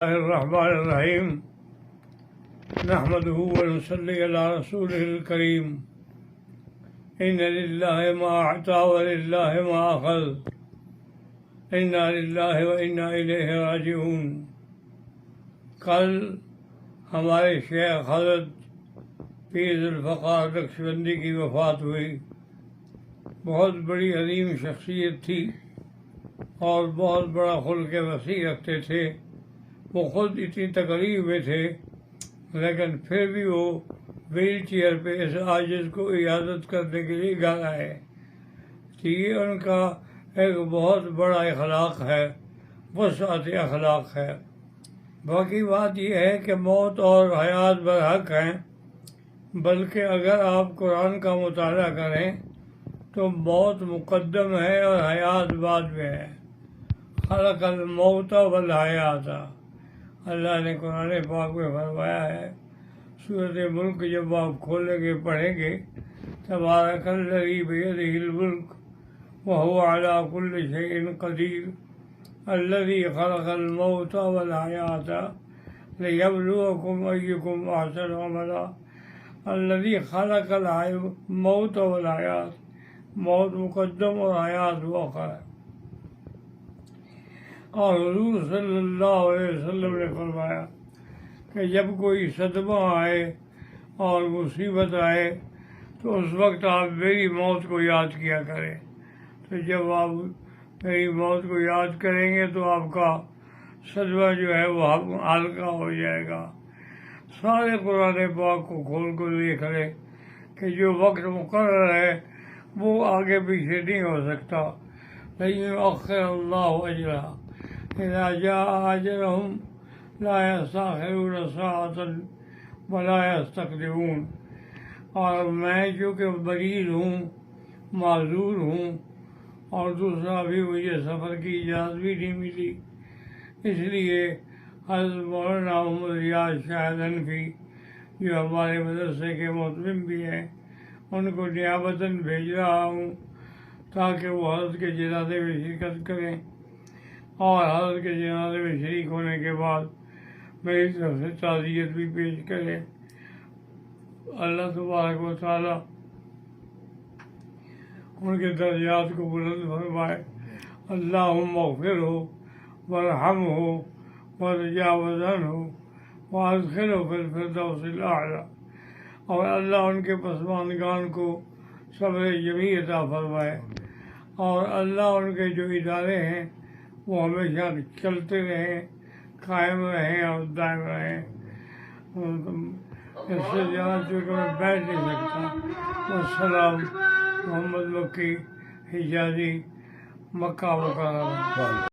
الرحمن الرحیم نحمده ونصلی علی رسوله الکریم ان للہ ما اعطى وللہ ما اخذ انا للہ وانا الیہ راجعون۔ کل ہمارے شیخ حضرت پیر ذوالفقار نقشبندی کی وفات ہوئی۔ بہت بڑی عظیم شخصیت تھی اور بہت بڑا خلق وسیع رکھتے تھے۔ وہ خود اتنی تکلیف میں تھے لیکن پھر بھی وہ ویل چیئر پہ اس عاجز کو عیادت کرنے کے لیے گھر آئے۔ تو یہ ان کا ایک بہت بڑا اخلاق ہے، وسعت اخلاق ہے۔ باقی بات یہ ہے کہ موت اور حیات برحق ہیں، بلکہ اگر آپ قرآن کا مطالعہ کریں تو موت مقدم ہے اور حیات بعد میں ہے۔ خلق الموت والحیات، اللہ نے قرآن پاک میں فرمایا ہے۔ سورۃ ملک جب آپ کھولیں گے پڑھیں گے، تبارک الذی بیدہ الملک وہو علی کل شیء قدیر الذی خلق الموت والحیات لیبلوکم ایکم احسن عملا۔ الذی خلق الموت والحیات، موت مقدم اور حیات مؤخر ہے۔ اور حضور صلی اللہ علیہ وسلم نے فرمایا کہ جب کوئی صدمہ آئے اور مصیبت آئے تو اس وقت آپ میری موت کو یاد کیا کریں۔ تو جب آپ میری موت کو یاد کریں گے تو آپ کا صدمہ جو ہے وہ ہلکا ہو جائے گا۔ سارے قرآن پاک کو کھول کر دیکھ لیں کہ جو وقت مقرر ہے وہ آگے پیچھے نہیں ہو سکتا۔ لیکن یؤخر اللہ اجرہ اذا جاء اجلهم لا يستأخرون ساعة ولا يستقدمون۔ اور میں چونکہ مریض ہوں، معذور ہوں، اور دوسرا بھی مجھے سفر کی اجازت بھی نہیں ملی، اس لیے حضرت مولانا محمد ریاض شاہد حنفی جو ہمارے مدرسے کے محتمم بھی ہیں، ان کو نیابتاً بھیج رہا ہوں تاکہ وہ حضرت کے جنازے میں شرکت کریں، اور حضرت کے جنازے میں شریک ہونے کے بعد میری طرف سے تعزیت بھی پیش کریں۔ اللہ تبارک و تعالیٰ ان کے درجات کو بلند فرمائے۔ اللہم اغفرہ وارحمہ وتجاوز عنہ وادخلہ فی الفردوس الاعلی۔ اور اللہ ان کے پسماندگان کو صبر جمیل عطا فرمائے، اور اللہ ان کے جو ادارے ہیں وہ ہمیشہ چلتے رہیں، قائم رہیں اور دائم رہیں۔ اس سے زیادہ چونکہ میں بیٹھ نہیں سکتا۔ والسلام محمد مکی حجازی، مکہ مکرمہ۔